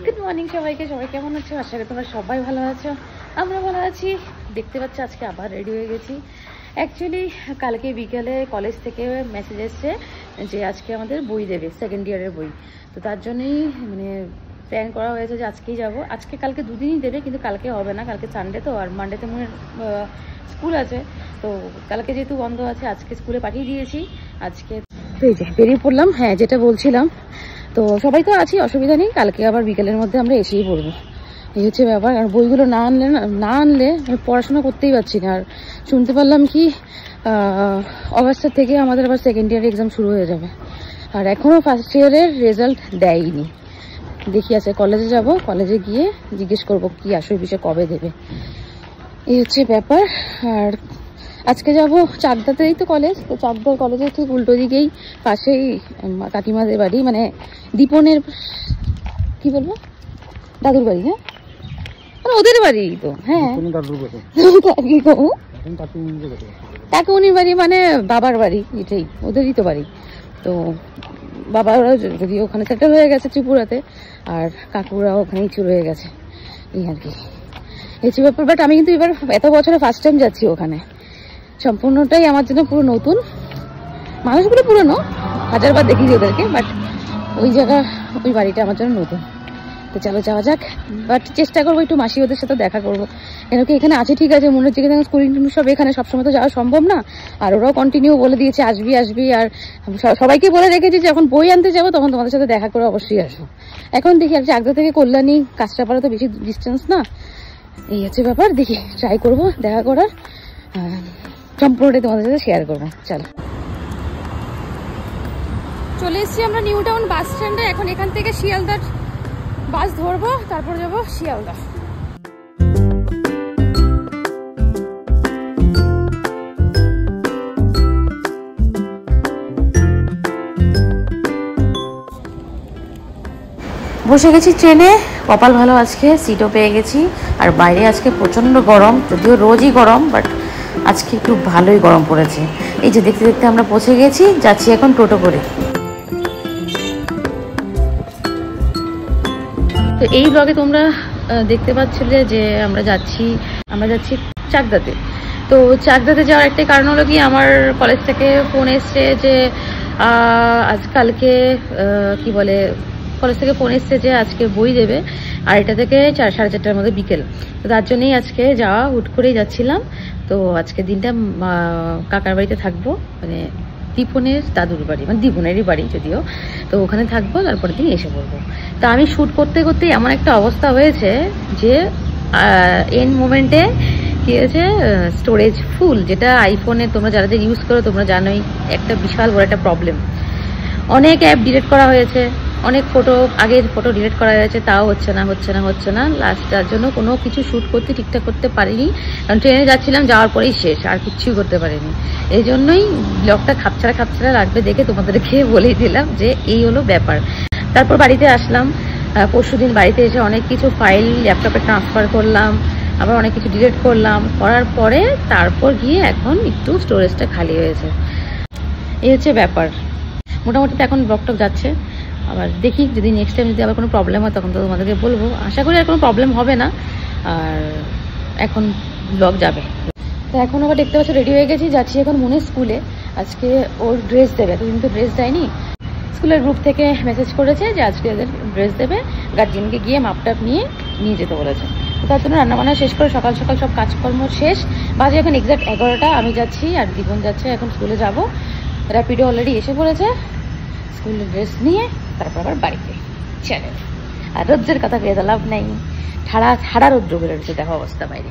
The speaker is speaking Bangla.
গুড মর্নিং সবাইকে। সবাই কেমন আছো? আশা করি তোমরা সবাই ভালো আছো, আমরা ভালো আছি। দেখতে পাচ্ছ আজকে আবার রেডি হয়ে গেছি। অ্যাকচুয়ালি কালকে বিকেলে কলেজ থেকে মেসেজ এসছে যে আজকে আমাদের বই দেবে, সেকেন্ড ইয়ারের বই। তো তার জন্যই মানে প্ল্যান করা হয়েছে যে আজকেই যাব। আজকে কালকে দুদিনই দেবে, কিন্তু কালকে হবে না, কালকে সানডে তো, আর মানডেতে মনে স্কুল আছে। তো কালকে যেহেতু বন্ধ আছে, আজকে স্কুলে পাঠিয়ে দিয়েছি। আজকে তো এই যে বেরিয়ে পড়লাম। হ্যাঁ, যেটা বলছিলাম, তো সবাই তো আছি, অসুবিধা নেই। কালকে আবার বিকেলের মধ্যে আমরা এসেই পড়বো, এই হচ্ছে ব্যাপার। আর বইগুলো না আনলে আমি পড়াশোনা করতেই পারছি না। আর শুনতে পারলাম কি অগাস্টের থেকে আমাদের আবার সেকেন্ড ইয়ার এক্সাম শুরু হয়ে যাবে, আর এখনও ফার্স্ট ইয়ারের রেজাল্ট দেয়নি। দেখি আছে কলেজে যাব, কলেজে গিয়ে জিজ্ঞেস করবো কি আসল বিষয় কবে দেবে, এই হচ্ছে ব্যাপার। আর আজকে যাব চাকদাতেই তো কলেজ, তো চাকদার কলেজের ঠিক উল্টো দিকেই পাশেই কাকিমাদের বাড়ি, মানে দীপনের কি বলবো দাদুর বাড়ি। হ্যাঁ, মানে ওদের বাড়ি তো। হ্যাঁ, কাকুনির বাড়ি মানে বাবার বাড়ি, এটাই ওদেরই তো বাড়ি। তো বাবারা যদি ওখানে সেটেল হয়ে গেছে ত্রিপুরাতে, আর কাকুরাও ওখানেই চলে হয়ে গেছে, এই আর কি হচ্ছে ব্যাপার। বাট আমি কিন্তু এবার এত বছরে ফার্স্ট টাইম যাচ্ছি ওখানে। সম্পূর্ণটাই আমার জন্য পুরো নতুন। মানুষগুলো পুরনো, হাজারবার দেখিয়েছি ওদেরকে, বাট ওই জায়গা ওই বাড়িটা আমার জন্য নতুন। তো চলো যাওয়া যাক। বাট চেষ্টা করবো একটু মাসি ওদের সাথে দেখা করবো, কেন কি এখানে আছে ঠিক আছে, মনে হচ্ছে কি স্কুলিং সব এখানে সবসময় তো যাওয়া সম্ভব না। আর ওরাও কন্টিনিউ বলে দিয়েছে আসবি আসবি, আর সবাইকে বলে রেখেছি যে যখন বই আনতে যাবো তখন তোমাদের সাথে দেখা করে অবশ্যই আসবো। এখন দেখি আর চাকদা থেকে কল্যাণী কাঁচরাপাড়া তো বেশি ডিস্টেন্স না, এই হচ্ছে ব্যাপার। দেখি ট্রাই করবো দেখা করার, সম্পূর্ণটাই তোমাদের সাথে শেয়ার করবো। চলো, চলে এসেছি আমরা নিউ টাউন বাস স্ট্যান্ডে। এখন এখান থেকে শিয়ালদার বাস ধরবো, তারপর যাবো শিয়ালদা। বসে গেছি ট্রেনে, কপাল ভালো আজকে সিটও পেয়ে গেছি। আর বাইরে আজকে প্রচণ্ড গরম, যদিও রোজই গরম, বাট আজকে একটু ভালোই গরম পড়েছে। এই যে দেখতে দেখতে আমরা পৌঁছে গেছি, যাচ্ছি এখন টোটো করে। তো এই ব্লগে তোমরা দেখতে পাচ্ছিলে যে আমরা যাচ্ছি চাকদাতে। তো চাকদাতে যাওয়ার একটাই কারণ হলো কি, আমার কলেজ থেকে ফোন এসছে যে কালকে কি বলে, কলেজ থেকে ফোন এসছে যে আজকে বই দেবে, আর এটা থেকে 4-4:30টার মধ্যে বিকেল। তো তার জন্যই আজকে যাওয়া, হুট করেই যাচ্ছিলাম। তো আজকে দিনটা কাকার বাড়িতে থাকবো, মানে দীপনের দাদুর বাড়ি, মানে দীপনেরই বাড়ি যদিও। তো ওখানে থাকবো, তারপরের দিন এসে পড়বো। তা আমি শ্যুট করতে করতে এমন একটা অবস্থা হয়েছে যে এন্ড মোমেন্টে কি হয়েছে, স্টোরেজ ফুল, যেটা আইফোনে তোমরা যারা ইউজ করো তোমরা জানোই একটা বিশাল বড় একটা প্রবলেম। অনেক অ্যাপ ডিলিট করা হয়েছে, অনেক আগের ফটো ডিলিট করা হয়েছে, তাও হচ্ছে না। লাস্ট তার জন্য কোনো কিছু শ্যুট করতে ঠিকঠাক করতে পারিনি, কারণ ট্রেনে যাচ্ছিলাম, যাওয়ার পরেই শেষ, আর কিচ্ছুই করতে পারিনি। এই জন্যই ব্লগটা খাপছাড়া লাগবে দেখে তোমাদেরকে বলেই দিলাম যে এই হলো ব্যাপার। তারপর বাড়িতে আসলাম, পরশুদিন বাড়িতে এসে অনেক কিছু ফাইল ল্যাপটপে ট্রান্সফার করলাম, আবার অনেক কিছু ডিলিট করার পরে তারপর গিয়ে এখন একটু স্টোরেজটা খালি হয়েছে, এই হচ্ছে ব্যাপার। মোটামুটি তো এখন ব্লগটক যাচ্ছে। আবার দেখি যদি নেক্সট টাইম যদি আবার কোনো প্রবলেম হয় তখন তো তোমাদেরকে বলবো। আশা করি আর কোনো প্রবলেম হবে না, আর এখন ব্লগ যাবে। তো এখন আবার দেখতে পাচ্ছ রেডি হয়ে গেছি, যাচ্ছি এখন মনে স্কুলে। আজকে ওর ড্রেস দেবে, এতদিন তো ড্রেস দেয়নি। স্কুলের গ্রুপ থেকে মেসেজ করেছে যে আজকে ওদের ড্রেস দেবে, গার্জিয়ানকে গিয়ে মাপটাপ নিয়ে যেতে বলেছে। তো তার জন্য রান্নাবান্না শেষ করে সকাল সকাল সব কাজকর্ম শেষ। বাজে এখন এক্সাক্ট 11টা। আমি যাচ্ছি আর দীপন যাচ্ছে এখন স্কুলে যাব। র্যাপিডো অলরেডি এসে পড়েছে, স্কুলের ড্রেস নিয়ে তারপর আবার বাড়িতে চলে। আর রোদ্রের কথা পেয়ে তো লাভ নেই, ঠাড়া রৌদ্র বেরোচ্ছে, দেখো অবস্থা বাইরে।